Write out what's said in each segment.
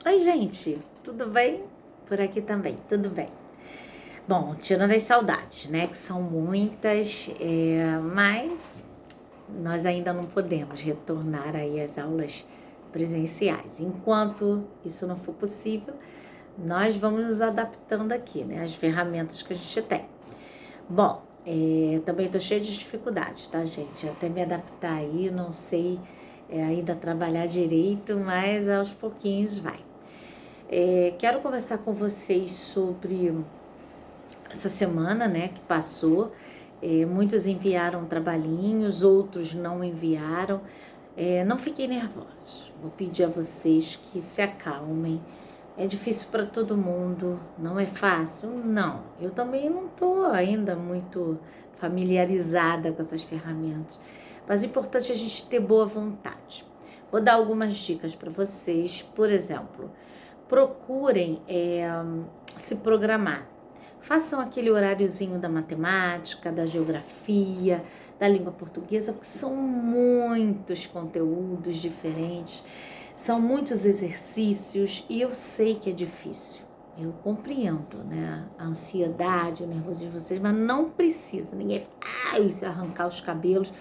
Oi, gente, tudo bem? Por aqui também, tudo bem. Bom, tirando as saudades, né, que são muitas, mas nós ainda não podemos retornar aí às aulas presenciais. Enquanto isso não for possível, nós vamos nos adaptando aqui, né, às ferramentas que a gente tem. Bom, também estou cheia de dificuldades, tá, gente? Até me adaptar aí, não sei ainda trabalhar direito, mas aos pouquinhos vai. Quero conversar com vocês sobre essa semana, né, que passou. Muitos enviaram trabalhinhos, outros não enviaram. Não fiquem nervosos. Vou pedir a vocês que se acalmem. É difícil para todo mundo, não é fácil? Não. Eu também não estou ainda muito familiarizada com essas ferramentas. Mas é importante a gente ter boa vontade. Vou dar algumas dicas para vocês. Por exemplo, procurem se programar. Façam aquele horáriozinho da matemática, da geografia, da língua portuguesa, porque são muitos conteúdos diferentes, são muitos exercícios e eu sei que é difícil. Eu compreendo, né? A ansiedade, o nervosismo de vocês, mas não precisa. Ninguém se arrancar os cabelos.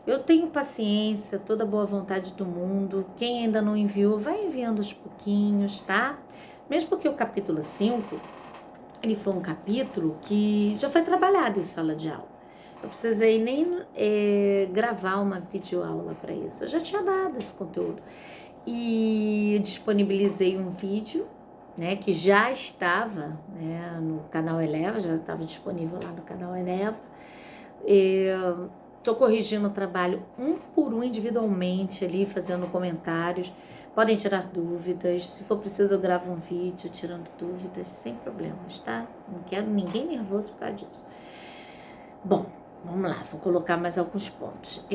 Eu tenho paciência, toda a boa vontade do mundo. Quem ainda não enviou, vai enviando aos pouquinhos, tá? Mesmo porque o capítulo 5, ele foi um capítulo que já foi trabalhado em sala de aula. Eu precisei nem gravar uma videoaula para isso. Eu já tinha dado esse conteúdo. E disponibilizei um vídeo, né, que já estava, né, no canal Eleva, já estava disponível lá no canal Eleva. Estou corrigindo o trabalho um por um individualmente ali, fazendo comentários. Podem tirar dúvidas. Se for preciso, eu gravo um vídeo tirando dúvidas, sem problemas, tá? Não quero ninguém nervoso por causa disso. Bom, vamos lá, vou colocar mais alguns pontos.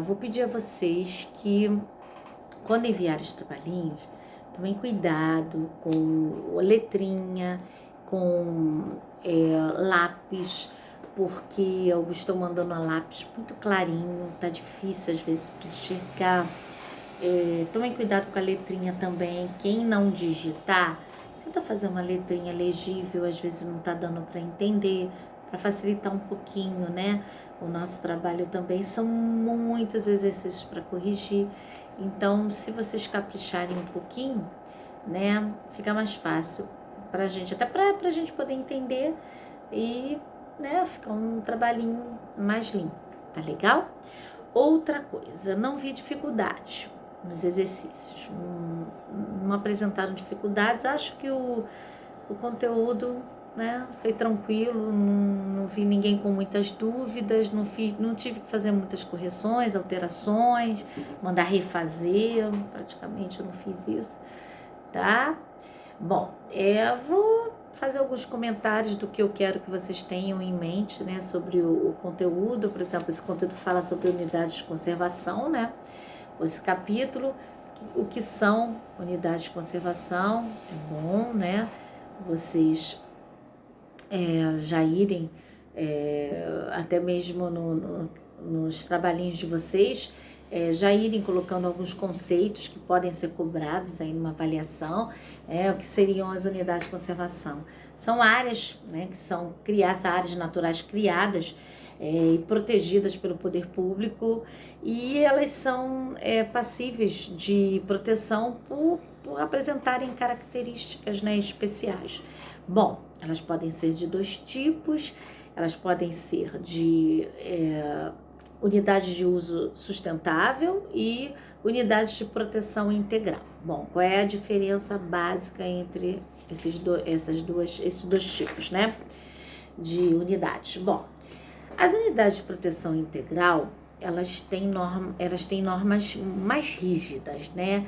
Vou pedir a vocês que, quando enviarem os trabalhinhos, tomem cuidado com letrinha, com lápis, porque eu estou mandando a lápis muito clarinho, tá difícil às vezes para enxergar. Tomem cuidado com a letrinha também. Quem não digitar, tenta fazer uma letrinha legível, às vezes não tá dando para entender, para facilitar um pouquinho, né? O nosso trabalho também são muitos exercícios para corrigir. Então, se vocês capricharem um pouquinho, né, fica mais fácil pra gente, até pra gente poder entender e, né, ficar um trabalhinho mais limpo, tá legal? Outra coisa, não vi dificuldade nos exercícios, não apresentaram dificuldades, acho que o conteúdo, né, foi tranquilo, não vi ninguém com muitas dúvidas, não tive que fazer muitas correções, alterações, mandar refazer, praticamente eu não fiz isso, tá? Bom, vou fazer alguns comentários do que eu quero que vocês tenham em mente, né, sobre o conteúdo. Por exemplo, esse conteúdo fala sobre unidades de conservação, né? Esse capítulo, o que são unidades de conservação, é bom, né? Vocês já irem, até mesmo nos trabalhinhos de vocês, já irem colocando alguns conceitos que podem ser cobrados aí numa avaliação, o que seriam as unidades de conservação. São áreas, né, que são áreas naturais criadas e protegidas pelo poder público, e elas são passíveis de proteção por apresentarem características, né, especiais. Bom, elas podem ser de dois tipos, elas podem ser de unidades de uso sustentável e unidades de proteção integral. Bom, qual é a diferença básica entre esses dois tipos, né, de unidades? Bom, as unidades de proteção integral, elas têm normas mais rígidas, né?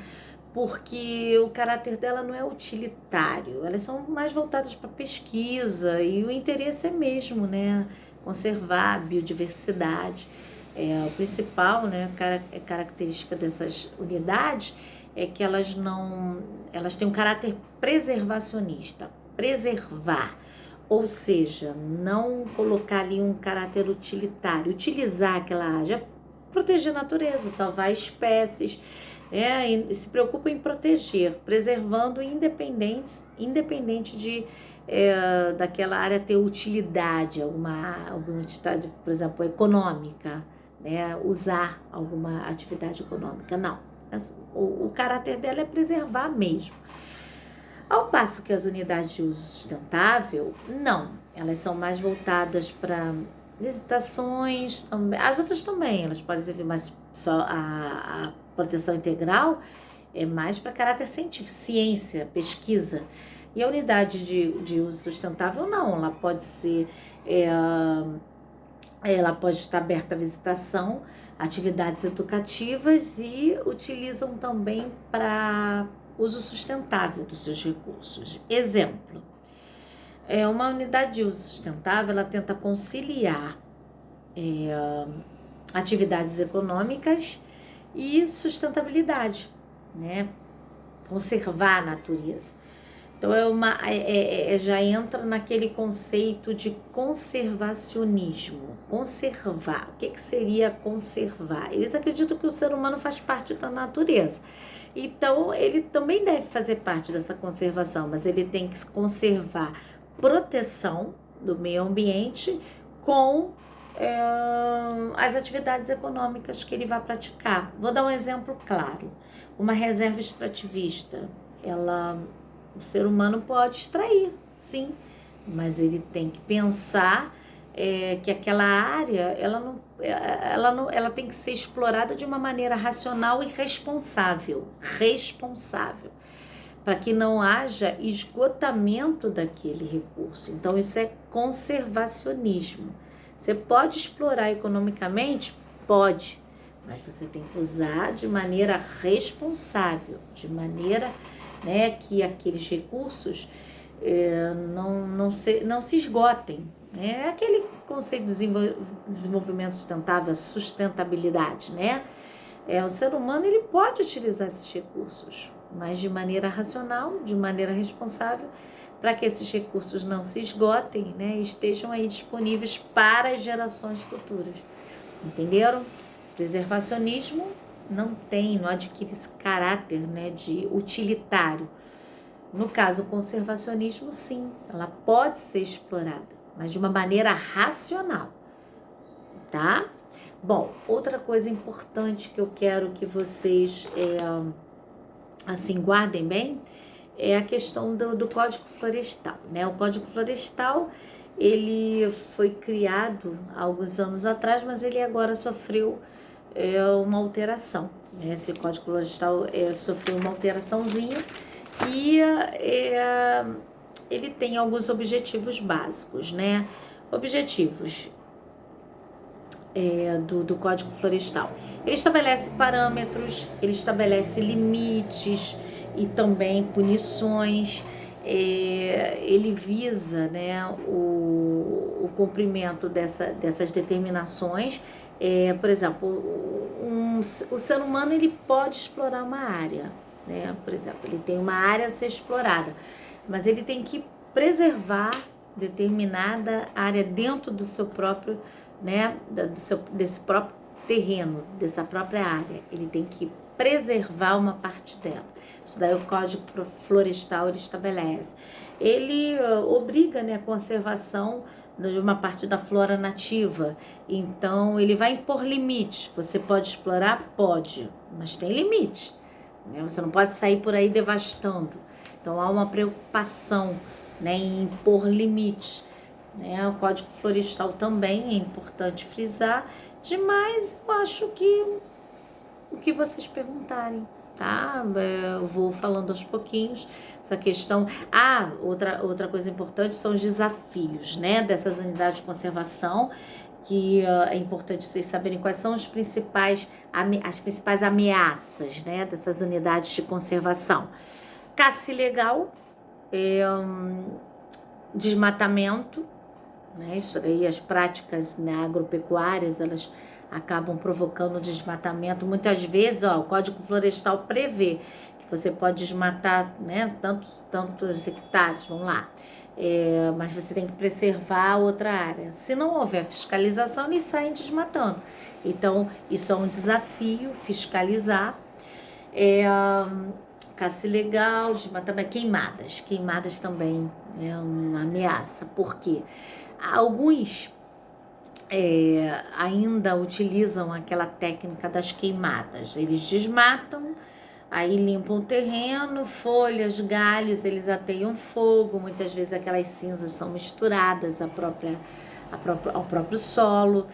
Porque o caráter dela não é utilitário, elas são mais voltadas para pesquisa e o interesse é mesmo, né, conservar a biodiversidade. O principal, né, característica dessas unidades é que elas têm um caráter preservacionista, preservar, ou seja, não colocar ali um caráter utilitário, utilizar aquela área, proteger a natureza, salvar espécies, e se preocupa em proteger, preservando independente daquela área ter utilidade, alguma utilidade, por exemplo, econômica, né? Usar alguma atividade econômica, não. O caráter dela é preservar mesmo. Ao passo que as unidades de uso sustentável, não, elas são mais voltadas para visitações, as outras também, elas podem servir, mas só a proteção integral é mais para caráter científico, ciência, pesquisa. E a unidade de uso sustentável, não, ela pode ser, ela pode estar aberta à visitação, atividades educativas e utilizam também para uso sustentável dos seus recursos. Exemplo, uma unidade de uso sustentável, ela tenta conciliar atividades econômicas e sustentabilidade, né? Conservar a natureza. Então já entra naquele conceito de conservacionismo. Conservar. O que seria conservar? Eles acreditam que o ser humano faz parte da natureza. Então, ele também deve fazer parte dessa conservação, mas ele tem que conservar proteção do meio ambiente com as atividades econômicas que ele vai praticar. Vou dar um exemplo claro. Uma reserva extrativista, o ser humano pode extrair, sim, mas ele tem que pensar que aquela área, ela tem que ser explorada de uma maneira racional e responsável, para que não haja esgotamento daquele recurso. Então, isso é conservacionismo. Você pode explorar economicamente? Pode, mas você tem que usar de maneira responsável, de maneira, né, que aqueles recursos não se esgotem. É aquele conceito de desenvolvimento sustentável, sustentabilidade, né? O ser humano, ele pode utilizar esses recursos, mas de maneira racional, de maneira responsável, para que esses recursos não se esgotem, né? Estejam aí disponíveis para as gerações futuras. Entenderam? Preservacionismo não adquire esse caráter, né, de utilitário. No caso, o conservacionismo, sim, ela pode ser explorada, mas de uma maneira racional, tá? Bom, outra coisa importante que eu quero que vocês, guardem bem, é a questão do Código Florestal, né? O Código Florestal, ele foi criado há alguns anos atrás, mas ele agora sofreu uma alteração, né? Esse Código Florestal sofreu uma alteraçãozinha e ele tem alguns objetivos básicos, né? Objetivos do Código Florestal. Ele estabelece parâmetros, ele estabelece limites e também punições. Ele visa, né, o cumprimento dessas determinações. Por exemplo, o ser humano, ele pode explorar uma área, né? Por exemplo, ele tem uma área a ser explorada, mas ele tem que preservar determinada área dentro do seu próprio, né, desse próprio terreno, dessa própria área. Ele tem que preservar uma parte dela. Isso daí o Código Florestal ele estabelece. Ele obriga, né, a conservação de uma parte da flora nativa. Então, ele vai impor limites. Você pode explorar? Pode, mas tem limite, né? Você não pode sair por aí devastando. Então, há uma preocupação, né, em impor limites, né? O Código Florestal também é importante frisar. Demais, eu acho que o que vocês perguntarem, tá? Eu vou falando aos pouquinhos essa questão. Outra coisa importante são os desafios, né, dessas unidades de conservação, que é importante vocês saberem quais são as principais ameaças, né, dessas unidades de conservação. Caça ilegal, desmatamento, né, isso aí, as práticas, né, agropecuárias, elas acabam provocando desmatamento. Muitas vezes, o Código Florestal prevê que você pode desmatar, né, tantos hectares, vamos lá, mas você tem que preservar outra área. Se não houver fiscalização, eles saem desmatando. Então, isso é um desafio, fiscalizar. Caça ilegal, também queimadas. Queimadas também é uma ameaça. Por quê? Alguns ainda utilizam aquela técnica das queimadas. Eles desmatam, aí limpam o terreno, folhas, galhos, eles ateiam fogo. Muitas vezes aquelas cinzas são misturadas ao próprio solo.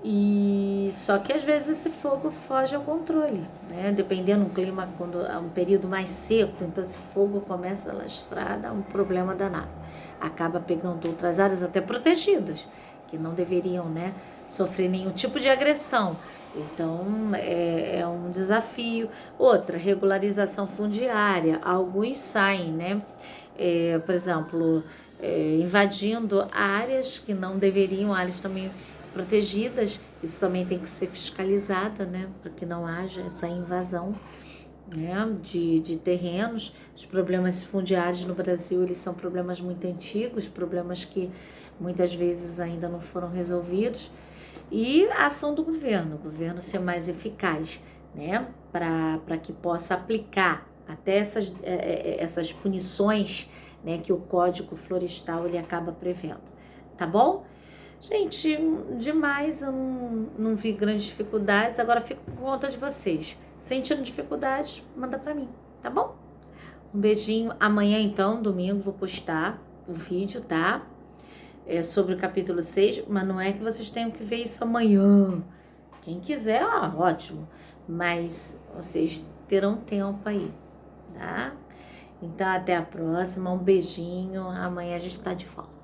E só que às vezes esse fogo foge ao controle, né? Dependendo do clima, quando é um período mais seco, então esse fogo começa a lastrar, dá um problema danado. Acaba pegando outras áreas até protegidas, que não deveriam, né, sofrer nenhum tipo de agressão. Então é um desafio. Outra, regularização fundiária. Alguns saem, né? Por exemplo, invadindo áreas que não deveriam, áreas também protegidas. Isso também tem que ser fiscalizado, né, para que não haja essa invasão, né, de terrenos. Os problemas fundiários no Brasil, eles são problemas muito antigos, problemas que muitas vezes ainda não foram resolvidos. E a ação do governo, o governo ser mais eficaz, né, para que possa aplicar até essas punições, né, que o Código Florestal ele acaba prevendo, tá bom? Gente, demais, eu não vi grandes dificuldades, agora fico por conta de vocês. Sentindo dificuldades, manda pra mim, tá bom? Um beijinho. Amanhã, então, domingo, vou postar o vídeo, tá? Sobre o capítulo 6, mas não é que vocês tenham que ver isso amanhã. Quem quiser, ótimo. Mas vocês terão tempo aí, tá? Então, até a próxima. Um beijinho. Amanhã a gente tá de volta.